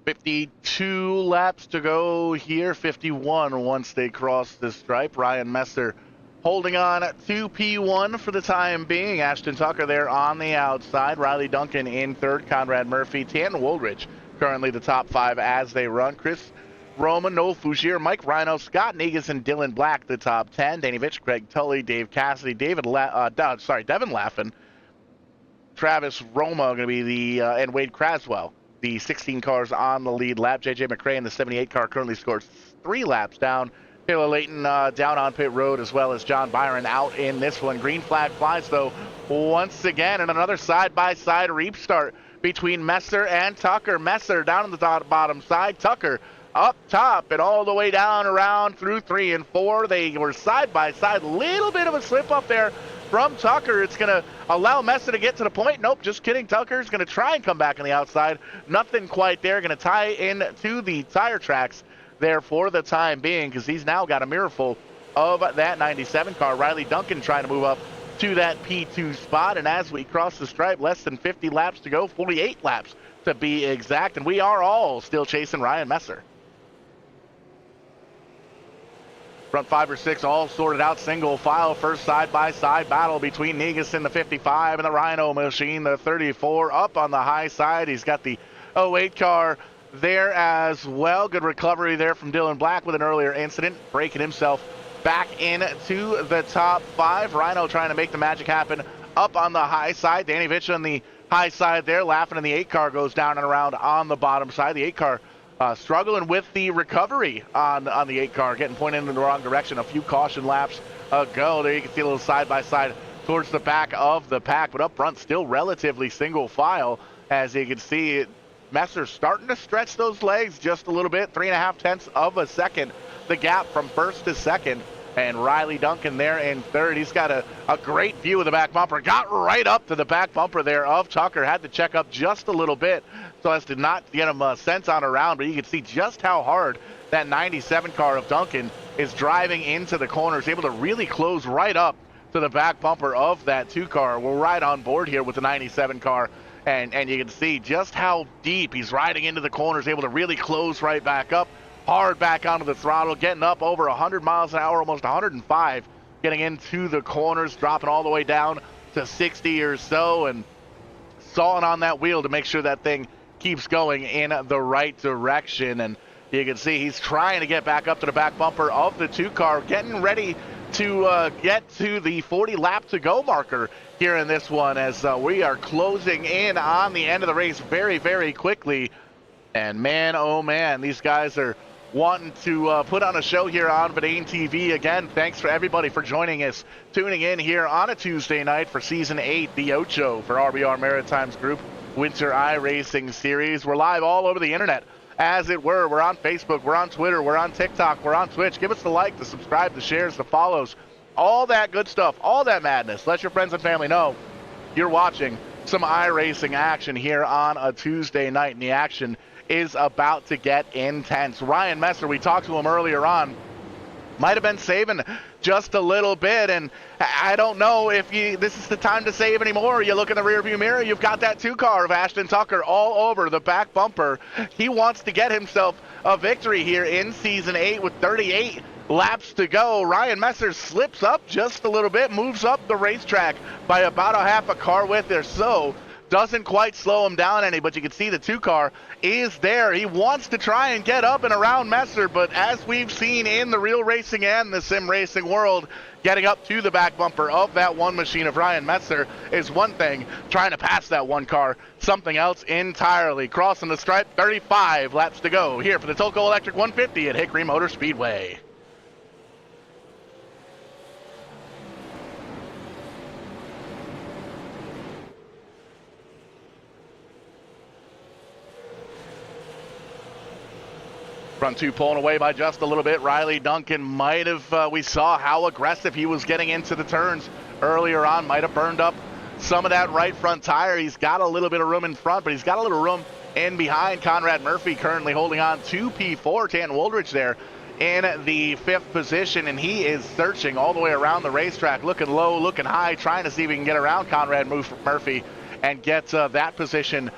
$52 laps to go here, 51 once they cross the stripe. Ryan Messer holding on to P1 for the time being. Ashton Tucker there on the outside. Riley Duncan in 3rd. Conrad Murphy, Tanton Woolridge currently the top 5 as they run. Chris Roma, Noel Fougier, Mike Rhino, Scott Negus, and Dylan Black the top 10. Danny Vitch, Greg Tully, Dave Cassidy, Devin Laffin, Travis Roma going to be the and Wade Craswell, the 16 cars on the lead lap. JJ McRae in the 78 car currently scores 3 laps down. Taylor Layton down on pit road, as well as John Byron out in this one. Green flag flies, though, once again, and another side-by-side restart between Messer and Tucker. Messer down on the bottom side, Tucker up top and all the way down around through 3 and 4. They were side-by-side. Little bit of a slip up there from Tucker. It's going to allow Messer to get to the point. Nope, just kidding. Tucker's going to try and come back on the outside. Nothing quite there. Going to tie in to the tire tracks there for the time being, because he's now got a mirror full of that 97 car. Riley Duncan trying to move up to that P2 spot, and as we cross the stripe, less than 50 laps to go, 48 laps to be exact, and we are all still chasing Ryan Messer. Front 5 or 6 all sorted out, single file, first side-by-side battle between Negus in the 55 and the Rhino machine, the 34 up on the high side. He's got the 08 car there as well. Good recovery there from Dylan Black with an earlier incident, breaking himself back into the top 5. Rhino trying to make the magic happen up on the high side. Danny Vitch on the high side there, laughing, and the 8 car goes down and around on the bottom side. The 8 car struggling with the recovery on the 8 car, getting pointed in the wrong direction a few caution laps ago. There you can see a little side-by-side towards the back of the pack, but up front still relatively single file. As you can see, Messer's starting to stretch those legs just a little bit, 3.5 tenths of a second, the gap from first to second. And Riley Duncan there in third. He's got a great view of the back bumper. Got right up to the back bumper there of Tucker. Had to check up just a little bit so as to not get him a sense on around. But you can see just how hard that 97 car of Duncan is driving into the corners. Able to really close right up to the back bumper of that 2 car. We're right on board here with the 97 car. And you can see just how deep he's riding into the corners. Able to really close right back up. Hard back onto the throttle, getting up over 100 miles an hour, almost 105, getting into the corners, dropping all the way down to 60 or so, and sawing on that wheel to make sure that thing keeps going in the right direction. And you can see he's trying to get back up to the back bumper of the 2 car, getting ready to get to the 40 lap to go marker here in this one, as we are closing in on the end of the race very, very quickly. And man, oh man, these guys are wanting to put on a show here on VidaneTV. Again, thanks for everybody for joining us, tuning in here on a Tuesday night for Season 8, the Ocho for RBR Maritimes Group Winter iRacing Series. We're live all over the internet, as it were. We're on Facebook, we're on Twitter, we're on TikTok, we're on Twitch. Give us the like, the subscribe, the shares, the follows, all that good stuff, all that madness. Let your friends and family know you're watching some iRacing action here on a Tuesday night, and the action is about to get intense. Ryan Messer, we talked to him earlier on, might have been saving just a little bit, and I don't know if this is the time to save anymore. You look in the rearview mirror, you've got that 2 car of Ashton Tucker all over the back bumper. He wants to get himself a victory here in Season 8 with 38 laps to go. Ryan Messer slips up just a little bit, moves up the racetrack by about a half a car width or so. Doesn't quite slow him down any, but you can see the 2 car is there. He wants to try and get up and around Messer, but as we've seen in the real racing and the sim racing world, getting up to the back bumper of that 1 machine of Ryan Messer is one thing. Trying to pass that 1 car, something else entirely. Crossing the stripe, 35 laps to go here for the Tulco Electric 150 at Hickory Motor Speedway. Front 2 pulling away by just a little bit. Riley Duncan might have, we saw how aggressive he was getting into the turns earlier on. Might have burned up some of that right front tire. He's got a little bit of room in front, but he's got a little room in behind. Conrad Murphy currently holding on to P4. Tanton Woldridge there in the 5th position, and he is searching all the way around the racetrack, looking low, looking high, trying to see if he can get around Conrad Murphy and get that position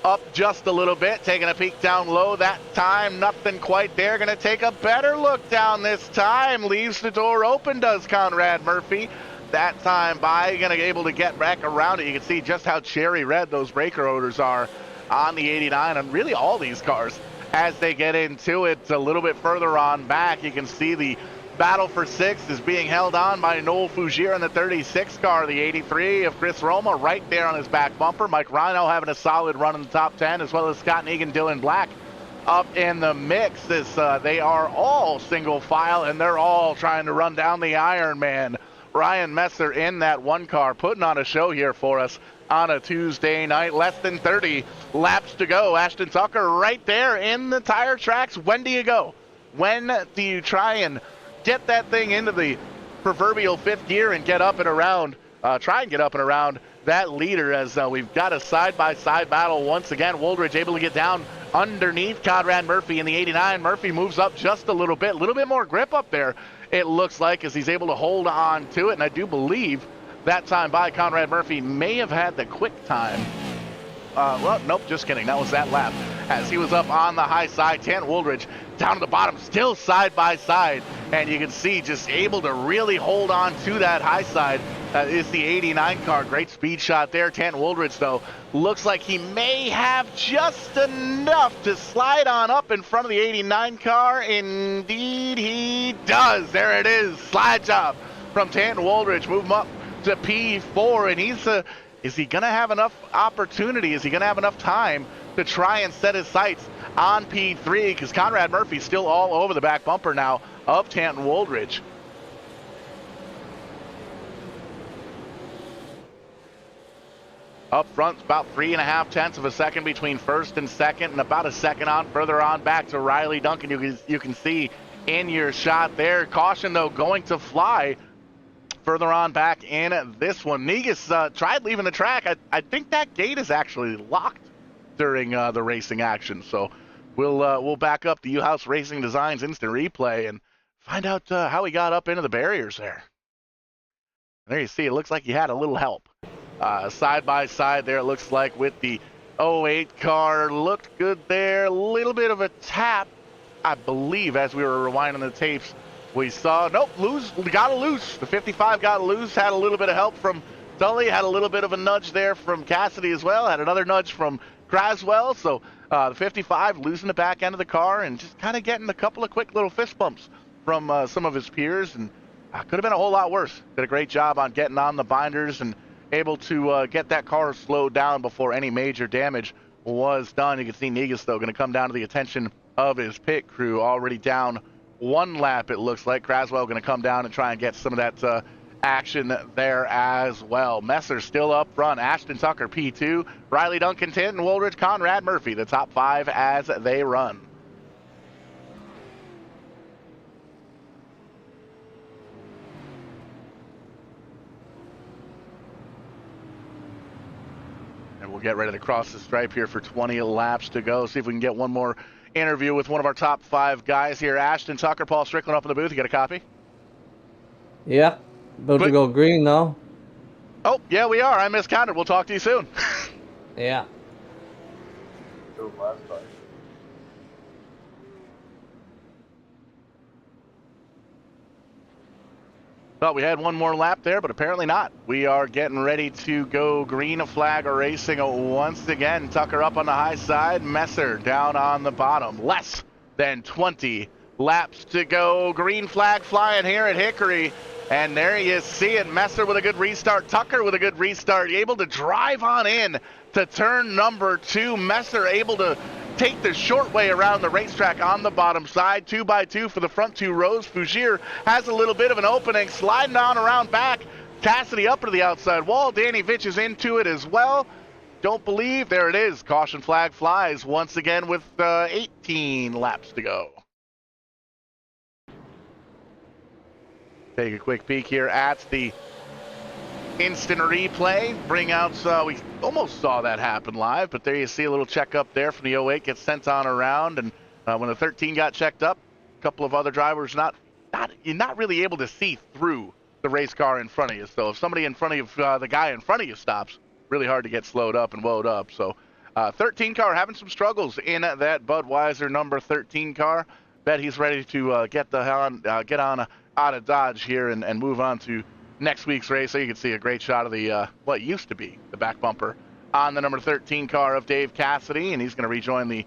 up just a little bit. Taking a peek down low that time, nothing quite there. Gonna take a better look down this time. Leaves the door open, does Conrad Murphy. That time by, gonna be able to get back around it. You can see just how cherry red those breaker rotors are on the 89, and really all these cars as they get into it. A little bit further on back, you can see the battle for 6th is being held on by Noel Fougier in the 36 car. The 83 of Chris Roma right there on his back bumper. Mike Rhino having a solid run in the top 10, as well as Scott Negan, Dylan Black up in the mix. They are all single file, and they're all trying to run down the Iron Man. Ryan Messer in that one car, putting on a show here for us on a Tuesday night. Less than 30 laps to go. Ashton Tucker right there in the tire tracks. When do you go? When do you try and get that thing into the proverbial fifth gear and get up and around? Try and get up and around that leader, as we've got a side-by-side battle once again. Woldridge able to get down underneath Conrad Murphy in the 89. Murphy moves up just a little bit more grip up there, it looks like, as he's able to hold on to it. And I do believe that time by Conrad Murphy may have had the quick time. Well, nope, just kidding. That was that lap. As he was up on the high side, Tanton Woldridge down to the bottom, still side by side. And you can see just able to really hold on to that high side. Is the 89 car. Great speed shot there. Tanton Woldridge, though, looks like he may have just enough to slide on up in front of the 89 car. Indeed, he does. There it is. Slide job from Tanton Woldridge. Move him up to P4, and is he going to have enough opportunity? Is he going to have enough time to try and set his sights on P3? Because Conrad Murphy's still all over the back bumper now of Tanton Woldridge. Up front, about 3.5 tenths of a second between first and second, and about a second on further on back to Riley Duncan. You can see in your shot there. Caution, though, going to fly further on back in this one. Negus tried leaving the track. I think that gate is actually locked during the racing action. So we'll back up the U-House Racing Designs instant replay and find out how he got up into the barriers there. And there you see, it looks like he had a little help. Side by side there, it looks like, with the 08 car. Looked good there. A little bit of a tap, I believe, as we were rewinding the tapes. We saw, nope, got a loose. The 55 got loose, had a little bit of help from Tully, had a little bit of a nudge there from Cassidy as well, had another nudge from Craswell. So the 55 losing the back end of the car and just kind of getting a couple of quick little fist bumps from some of his peers. And could have been a whole lot worse. Did a great job on getting on the binders and able to get that car slowed down before any major damage was done. You can see Negus, though, going to come down to the attention of his pit crew. Already down one lap, it looks like. Craswell going to come down and try and get some of that action there as well. Messer still up front. Ashton Tucker, P2. Riley Duncan, Tanton Woldridge, Conrad Murphy, the top five as they run. And we'll get ready to cross the stripe here for 20 laps to go. See if we can get one more interview with one of our top five guys here. Ashton Tucker, Paul Strickland up in the booth. You got a copy? Yeah. About to go green, though. Oh, yeah, we are. I miscounted. We'll talk to you soon. Yeah. Thought we had one more lap there, but apparently not. We are getting ready to go green flag racing once again. Tucker up on the high side, Messer down on the bottom. Less than 20 laps to go. Green flag flying here at Hickory. And there you see it. Messer with a good restart. Tucker with a good restart. Able to drive on in to turn number 2. Messer able to take the short way around the racetrack on the bottom side. 2x2 for the front two rows. Fougere has a little bit of an opening. Sliding on around back. Cassidy up to the outside wall. Danny Vitch is into it as well. Don't believe. There it is. Caution flag flies once again with 18 laps to go. Take a quick peek here at the instant replay. Bring out, we almost saw that happen live, but there you see a little check up there from the 08 gets sent on around. And when the 13 got checked up, a couple of other drivers you're not really able to see through the race car in front of you. So if somebody in front of you, the guy in front of you stops, really hard to get slowed up and woed up. So 13 car having some struggles in that Budweiser number 13 car. Bet he's ready to get on out of Dodge here and move on to next week's race. So you can see a great shot of the what used to be the back bumper on the number 13 car of Dave Cassidy, and he's going to rejoin the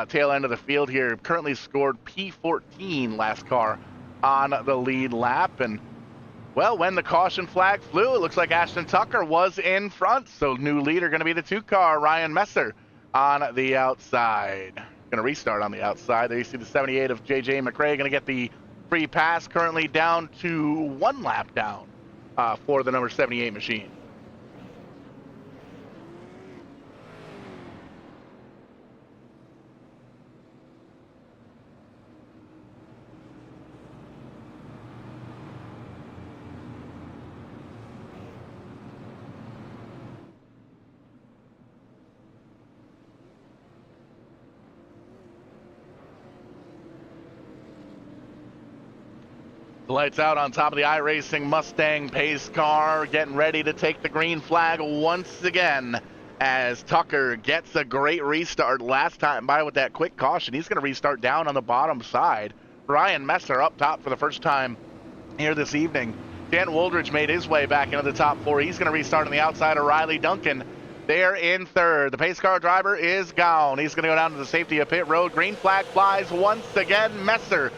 tail end of the field here. Currently scored P14 last car on the lead lap. And well, when the caution flag flew, it looks like Ashton Tucker was in front. So new leader going to be the 2 car, Ryan Messer, on the outside. Going to restart on the outside. There you see the 78 of JJ McRae going to get the free pass, currently down to 1 lap down for the number 78 machine. Lights out on top of the iRacing Mustang pace car, getting ready to take the green flag once again as Tucker gets a great restart last time by with that quick caution. He's going to restart down on the bottom side. Ryan Messer up top for the first time here this evening. Dan Woldridge made his way back into the top 4. He's going to restart on the outside of Riley Duncan. There in third. The pace car driver is gone. He's going to go down to the safety of pit road. Green flag flies once again. Messer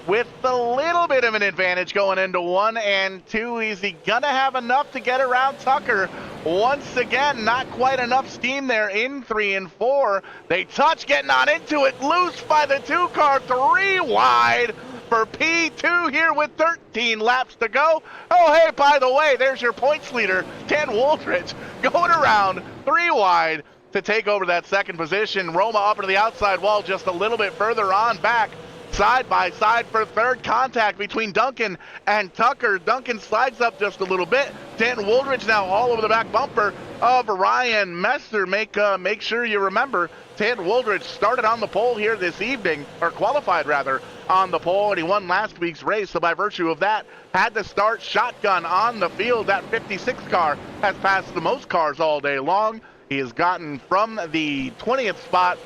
with a little bit of an advantage going into 1 and 2. Is he gonna have enough to get around Tucker? Once again, not quite enough steam there in 3 and 4. They touch, getting on into it, loose by the 2 car, 3 wide for P2 here with 13 laps to go. Oh, hey, by the way, there's your points leader, Dan Woldridge, going around 3 wide to take over that second position. Roma up into the outside wall just a little bit further on back. Side by side for third. Contact between Duncan and Tucker. Duncan slides up just a little bit. Dan Woldridge now all over the back bumper of Ryan Messer. Make sure you remember, Dan Woldridge started on the pole here this evening, or qualified rather, on the pole, and he won last week's race. So by virtue of that, had to start shotgun on the field. That 56 car has passed the most cars all day long. He has gotten from the 20th spot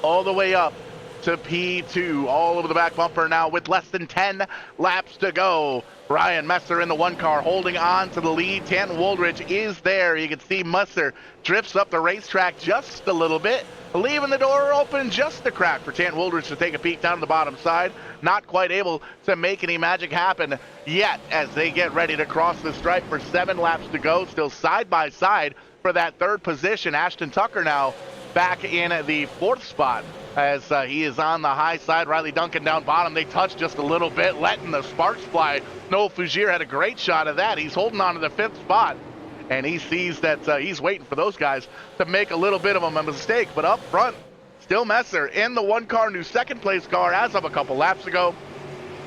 all the way up to P2, all over the back bumper now with less than 10 laps to go. Ryan Messer in the 1 car holding on to the lead. Dan Woldridge is there. You can see Messer drifts up the racetrack just a little bit, leaving the door open just a crack for Dan Woldridge to take a peek down the bottom side. Not quite able to make any magic happen yet as they get ready to cross the stripe for 7 laps to go. Still side by side for that 3rd position. Ashton Tucker now back in the 4th spot as he is on the high side. Riley Duncan down bottom. They touch just a little bit, letting the sparks fly. Noel Fougere had a great shot of that. He's holding on to the 5th spot, and he sees that he's waiting for those guys to make a little bit of a mistake. But up front, still Messer in the 1 car, new 2nd place car as of a couple laps ago.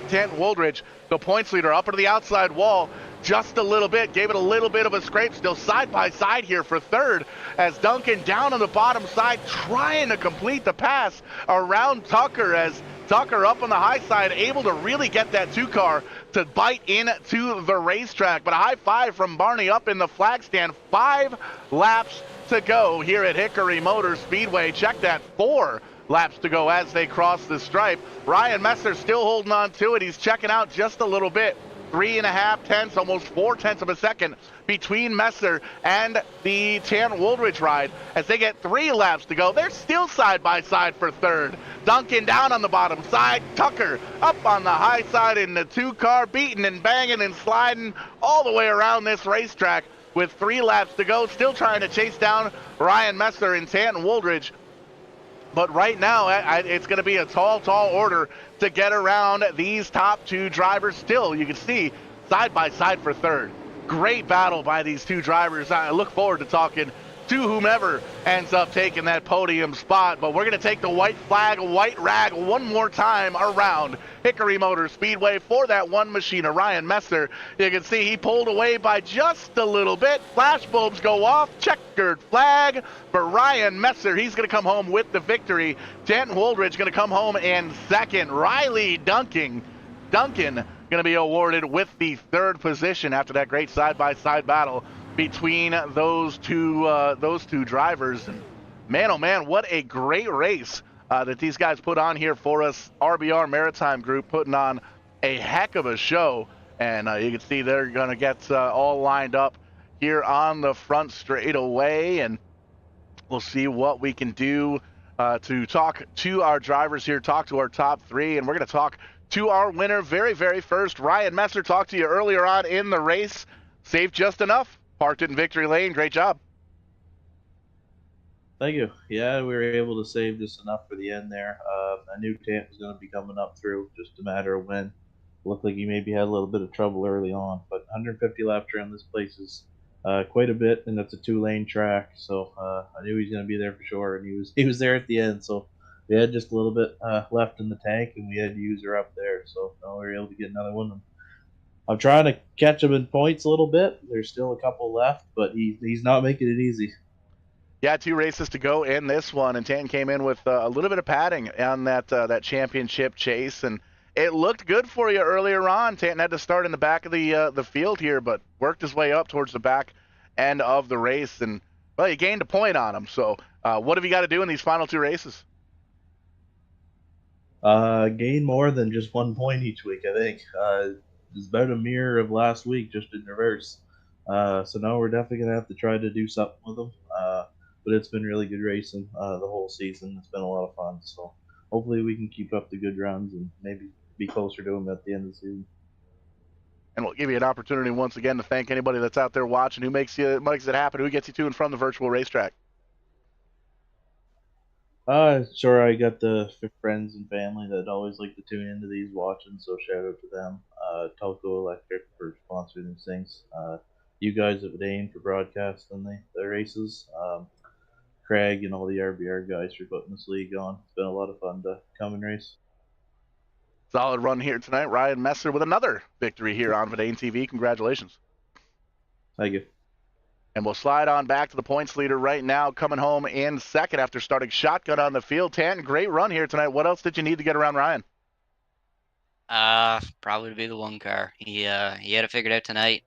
Dan Woldridge, the points leader, up into the outside wall just a little bit, gave it a little bit of a scrape. Still side by side here for 3rd as Duncan down on the bottom side trying to complete the pass around Tucker, as Tucker up on the high side able to really get that 2 car to bite into the racetrack. But a high 5 from Barney up in the flag stand. 5 laps to go here at Hickory Motor Speedway. Check that, 4 laps to go as they cross the stripe. Ryan Messer still holding on to it. He's checking out just a little bit. 3.5 tenths, almost 4 tenths of a second between Messer and the Dan Woldridge ride as they get 3 laps to go. They're still side by side for 3rd. Duncan down on the bottom side. Tucker up on the high side in the 2 car, beating and banging and sliding all the way around this racetrack with 3 laps to go. Still trying to chase down Ryan Messer and Dan Woldridge. But right now, it's going to be a tall order to get around these top 2 drivers. Still, you can see side by side for 3rd. Great battle by these 2 drivers. I look forward to talking to whomever ends up taking that podium spot. But we're going to take the white flag, white rag one more time around Hickory Motor Speedway for that 1 machine of Ryan Messer. You can see he pulled away by just a little bit. Flash bulbs go off. Checkered flag for Ryan Messer. He's going to come home with the victory. Dan Woldridge going to come home in 2nd. Riley Duncan going to be awarded with the 3rd position after that great side-by-side battle between those two drivers. And man, oh man, what a great race that these guys put on here for us. RBR Maritime Group putting on a heck of a show, and you can see they're going to get all lined up here on the front straightaway, and we'll see what we can do to talk to our drivers here, talk to our top 3, and we're going to talk to our winner very, very first. Ryan Messer, talked to you earlier on in the race. Safe just enough. Parked it in victory lane. Great job. Thank you. Yeah, we were able to save just enough for the end there. I knew Tant was going to be coming up through, just a matter of when. Looked like he maybe had a little bit of trouble early on, but 150 laps around this place is quite a bit, and it's a 2-lane track, so I knew he was going to be there for sure, and he was there at the end. So we had just a little bit left in the tank, and we had to use her up there. So we were able to get another one. I'm trying to catch him in points a little bit. There's still a couple left, but he's not making it easy. Yeah, 2 races to go in this one, and Tanton came in with a little bit of padding on that championship chase, and it looked good for you earlier on. Tanton had to start in the back of the field here, but worked his way up towards the back end of the race, and well, you gained a point on him. So, what have you got to do in these final 2 races? Gain more than just 1 point each week, I think. It's about a mirror of last week, just in reverse. So now we're definitely going to have to try to do something with them. But it's been really good racing the whole season. It's been a lot of fun. So hopefully we can keep up the good runs and maybe be closer to them at the end of the season. And we'll give you an opportunity once again to thank anybody that's out there watching who makes it happen, who gets you to and from the virtual racetrack. Sure, I got the friends and family that always like to tune into these watching, so shout out to them. Tulco Electric for sponsoring these things. You guys at Vidane for broadcasting the races. Craig and all the RBR guys for putting this league on. It's been a lot of fun to come and race. Solid run here tonight. Ryan Messer with another victory here on VidaneTV. Congratulations. Thank you. And we'll slide on back to the points leader right now, coming home in second after starting shotgun on the field. Tanton, great run here tonight. What else did you need to get around Ryan? Probably to be the 1 car. He had it figured out tonight.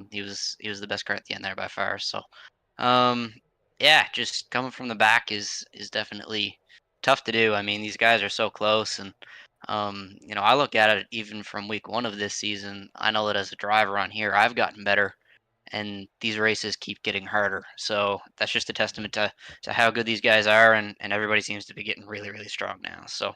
He was the best car at the end there by far. So, yeah, just coming from the back is definitely tough to do. I mean, these guys are so close, and I look at it even from week 1 of this season. I know that as a driver on here, I've gotten better, and these races keep getting harder. So that's just a testament to how good these guys are, and everybody seems to be getting really, really strong now. So,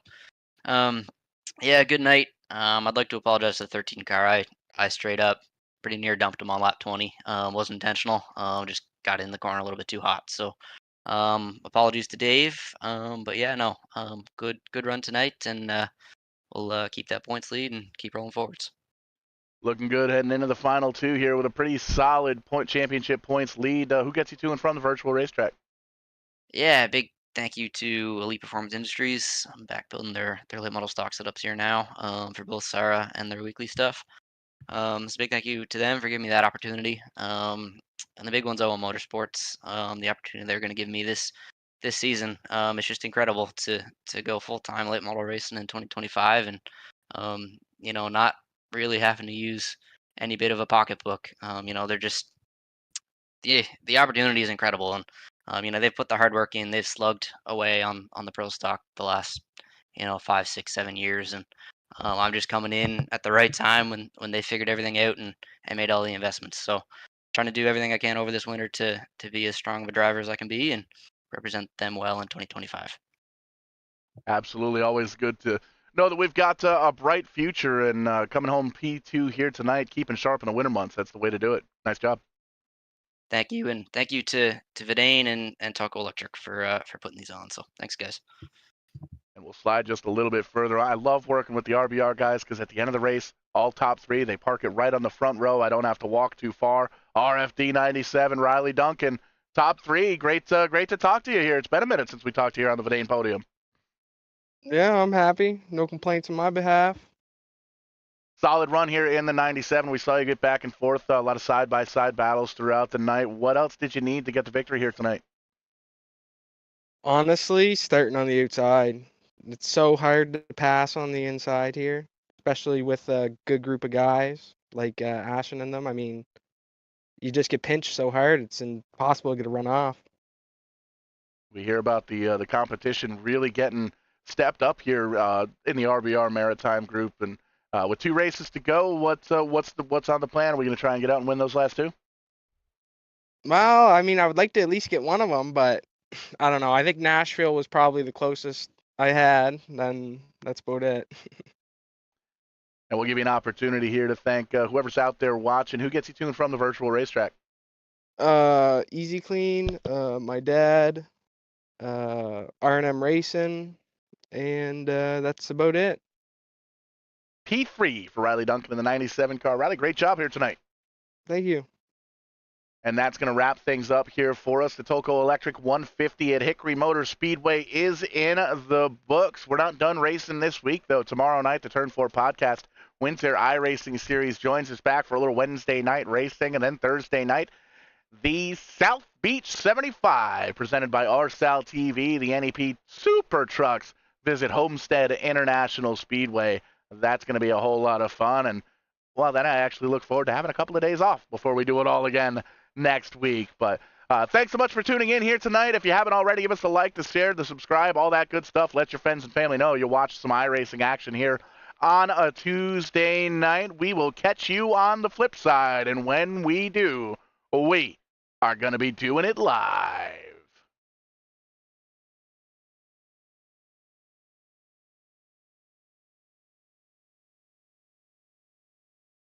yeah, good night. I'd like to apologize to the 13 car. I straight up pretty near dumped him on lap 20. Wasn't intentional. Just got in the corner a little bit too hot. So, apologies to Dave. But yeah, no. Good run tonight, and we'll keep that points lead and keep rolling forwards. Looking good heading into the final 2 here with a pretty solid championship points lead. Who gets you to and from the virtual racetrack? Yeah, big thank you to Elite Performance Industries. I'm back building their late model stock setups here now for both Sarah and their weekly stuff. So big thank you to them for giving me that opportunity. And the big one's OM Motorsports. The opportunity they're going to give me this season. It's just incredible to go full time late model racing in 2025, and not really having to use any bit of a pocketbook. They're just the opportunity is incredible, and they've put the hard work in. They've slugged away on the pro stock the last 5, 6, 7 years, and I'm just coming in at the right time when they figured everything out and made all the investments. So trying to do everything I can over this winter to be as strong of a driver as I can be and represent them well in 2025. Absolutely, always good to know that we've got a bright future, and coming home P2 here tonight, keeping sharp in the winter months. That's the way to do it. Nice job. Thank you, and thank you to Vidane and Tulco Electric for putting these on. So thanks, guys. And we'll slide just a little bit further. I love working with the RBR guys because at the end of the race, all top 3, they park it right on the front row. I don't have to walk too far. RFD 97, Riley Duncan, top 3. Great to talk to you here. It's been a minute since we talked here on the Vidane podium. Yeah, I'm happy. No complaints on my behalf. Solid run here in the 97. We saw you get back and forth, a lot of side-by-side battles throughout the night. What else did you need to get the victory here tonight? Honestly, starting on the outside. It's so hard to pass on the inside here, especially with a good group of guys like Ashen and them. I mean, you just get pinched so hard, it's impossible to get a run off. We hear about the competition really getting stepped up here in the RBR Maritime Group, and with 2 races to go, what's on the plan? Are we going to try and get out and win those last 2? Well, I mean, I would like to at least get one of them, but I don't know. I think Nashville was probably the closest I had. Then that's about it. And we'll give you an opportunity here to thank whoever's out there watching. Who gets you to and from the virtual racetrack? Easy Clean, my dad, R&M Racing, and that's about it. P3 for Riley Duncan in the 97 car. Riley, great job here tonight. Thank you. And that's going to wrap things up here for us. The Tulco Electric 150 at Hickory Motor Speedway is in the books. We're not done racing this week, though. Tomorrow night, the Turn 4 podcast Winter iRacing Series joins us back for a little Wednesday night racing. And then Thursday night, the South Beach 75, presented by RSAL TV, the NEP Super Trucks visit Homestead International Speedway. That's going to be a whole lot of fun. And, well, then I actually look forward to having a couple of days off before we do it all again next week. But thanks so much for tuning in here tonight. If you haven't already, give us a like, the share, the subscribe, all that good stuff. Let your friends and family know you watch some iRacing action here on a Tuesday night. We will catch you on the flip side. And when we do, we are going to be doing it live.